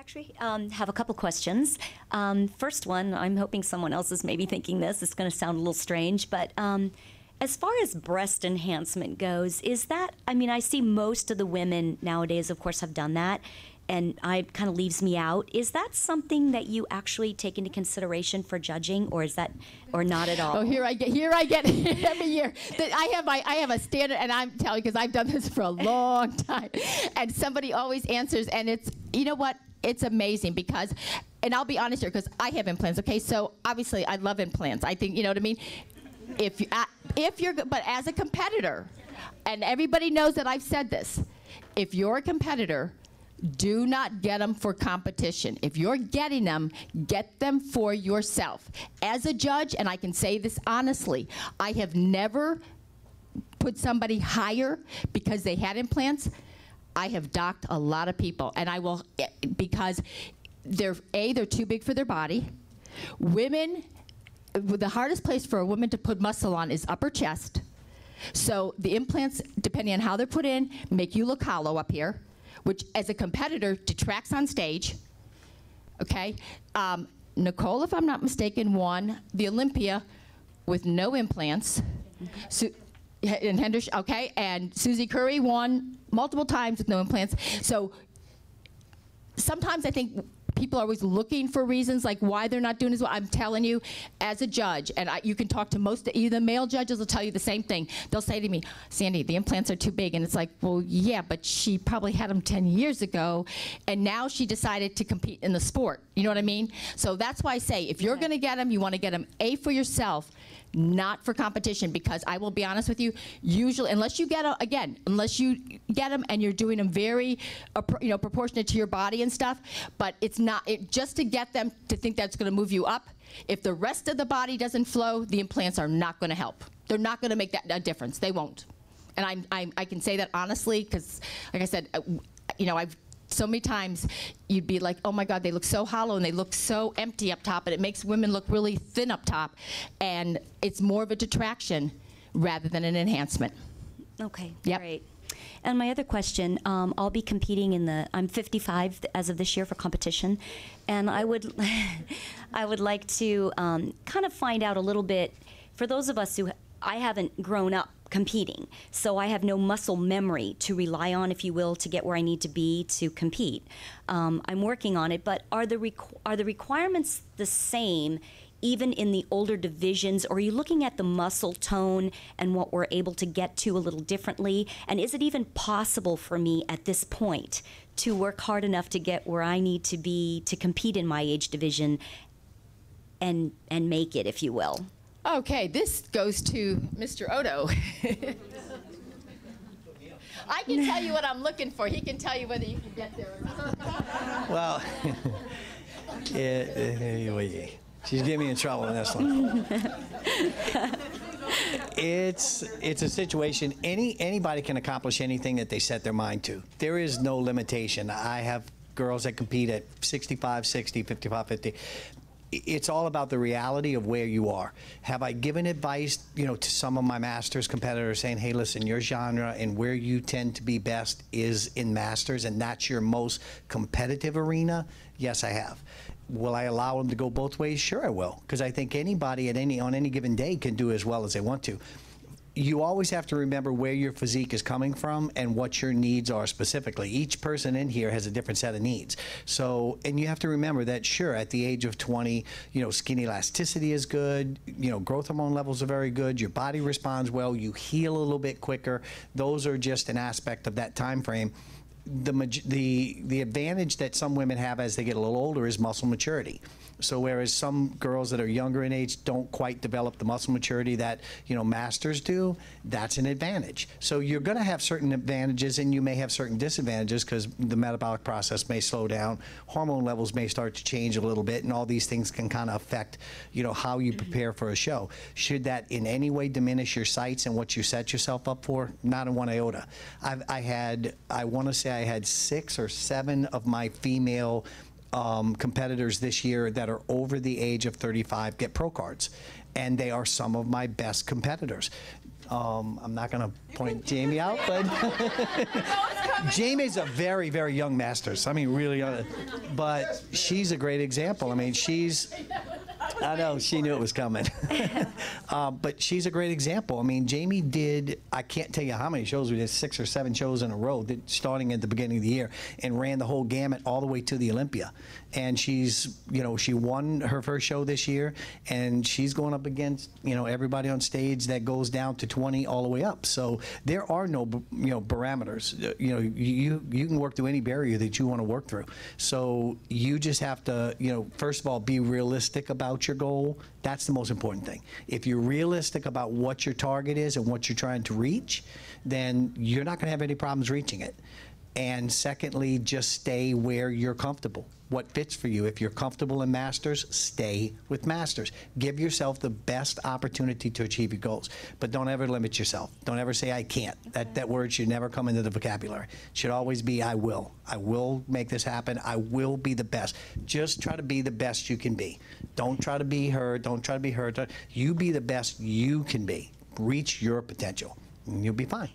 actually have a couple questions. First one, I'm hoping someone else is maybe thinking this. It's going to sound a little strange, but as far as breast enhancement goes, is that, I mean, I see most of the women nowadays, of course, have done that, and it kind of leaves me out. Is that something that you actually take into consideration for judging, or is that, or not at all? Oh, here I get every year. I have a standard, and I'm telling you, because I've done this for a long time, and somebody always answers, and it's, you know what, it's amazing because, and I'll be honest here, because I have implants, okay, so obviously I love implants. I think, you know what I mean? If you're, but as a competitor, and everybody knows that I've said this, if you're a competitor, do not get them for competition. If you're getting them, get them for yourself. As a judge, and I can say this honestly, I have never put somebody higher because they had implants. I have docked a lot of people, and I will, because they're too big for their body. Women, the hardest place for a woman to put muscle on is upper chest. So the implants, depending on how they're put in, make you look hollow up here, which as a competitor detracts on stage, okay? Nicole, if I'm not mistaken, won the Olympia with no implants. And Henderson, okay, and Susie Curry won multiple times with no implants. So sometimes I think people are always looking for reasons like why they're not doing as well. I'm telling you, as a judge, and you can talk to most, even male judges will tell you the same thing. They'll say to me, Sandy, the implants are too big. And it's like, well, yeah, but she probably had them 10 years ago, and now she decided to compete in the sport. You know what I mean? So that's why I say, if you're gonna get them, you wanna get them for yourself, not for competition, because I will be honest with you, usually, unless you get unless you get them and you're doing them very, proportionate to your body and stuff, but it's not, just to get them to think that's gonna move you up, if the rest of the body doesn't flow, the implants are not gonna help. They're not gonna make that difference, they won't. And I can say that honestly, because like I said, I've so many times you'd be like, oh my God, they look so hollow and they look so empty up top, and it makes women look really thin up top. And it's more of a detraction rather than an enhancement. Okay, yep. Great. And my other question, I'll be competing in I'm 55 as of this year for competition, and I would, I would like to kind of find out a little bit, for those of us who, I haven't grown up competing, so I have no muscle memory to rely on, if you will, to get where I need to be to compete. I'm working on it, but are the requirements the same even in the older divisions, or are you looking at the muscle tone and what we're able to get to a little differently? And is it even possible for me at this point to work hard enough to get where I need to be to compete in my age division and make it, if you will? Okay, this goes to Mr. Odo. I can tell you what I'm looking for. He can tell you whether you can get there or not. Well, she's getting me in trouble in this one. It's a situation, anybody can accomplish anything that they set their mind to. There is no limitation. I have girls that compete at 65, 60, 55, 50. It's all about the reality of where you are. Have I given advice, to some of my masters competitors saying, hey, listen, your genre and where you tend to be best is in masters, and that's your most competitive arena? Yes, I have. Will I allow them to go both ways? Sure, I will, because I think anybody on any given day can do as well as they want to. You always have to remember where your physique is coming from and what your needs are specifically. Each person in here has a different set of needs. So, and you have to remember that, sure, at the age of 20, skin elasticity is good, growth hormone levels are very good, your body responds well, you heal a little bit quicker. Those are just an aspect of that time frame. The advantage that some women have as they get a little older is muscle maturity. So whereas some girls that are younger in age don't quite develop the muscle maturity that masters do, that's an advantage. So you're going to have certain advantages, and you may have certain disadvantages because the metabolic process may slow down, hormone levels may start to change a little bit, and all these things can kind of affect how you prepare for a show. Should that in any way diminish your sights and what you set yourself up for? Not in one iota. I want to say I had 6 or 7 of my female competitors this year that are over the age of 35 get pro cards, and they are some of my best competitors. I'm not going to point Jamie out, but Jamie's a very, very young Masters. I mean, really young. But she's a great example. I mean, I know, she knew it was coming. But she's a great example. I mean, Jamie did, I can't tell you how many shows we did, 6 or 7 shows in a row, starting at the beginning of the year, and ran the whole gamut all the way to the Olympia. And she's, you know, she won her first show this year, and she's going up against, you know, everybody on stage that goes down to 20 all the way up. So there are no, you know, parameters. You know, you can work through any barrier that you want to work through. So you just have to, you know, first of all, be realistic about your goal. That's the most important thing. If you're realistic about what your target is and what you're trying to reach, then you're not going to have any problems reaching it. And secondly, just stay where you're comfortable. What fits for you. If you're comfortable in Masters, stay with Masters. Give yourself the best opportunity to achieve your goals. But don't ever limit yourself. Don't ever say, I can't. That word should never come into the vocabulary. It should always be, I will. I will make this happen. I will be the best. Just try to be the best you can be. Don't try to be her. Don't try to be her. You be the best you can be. Reach your potential, and you'll be fine.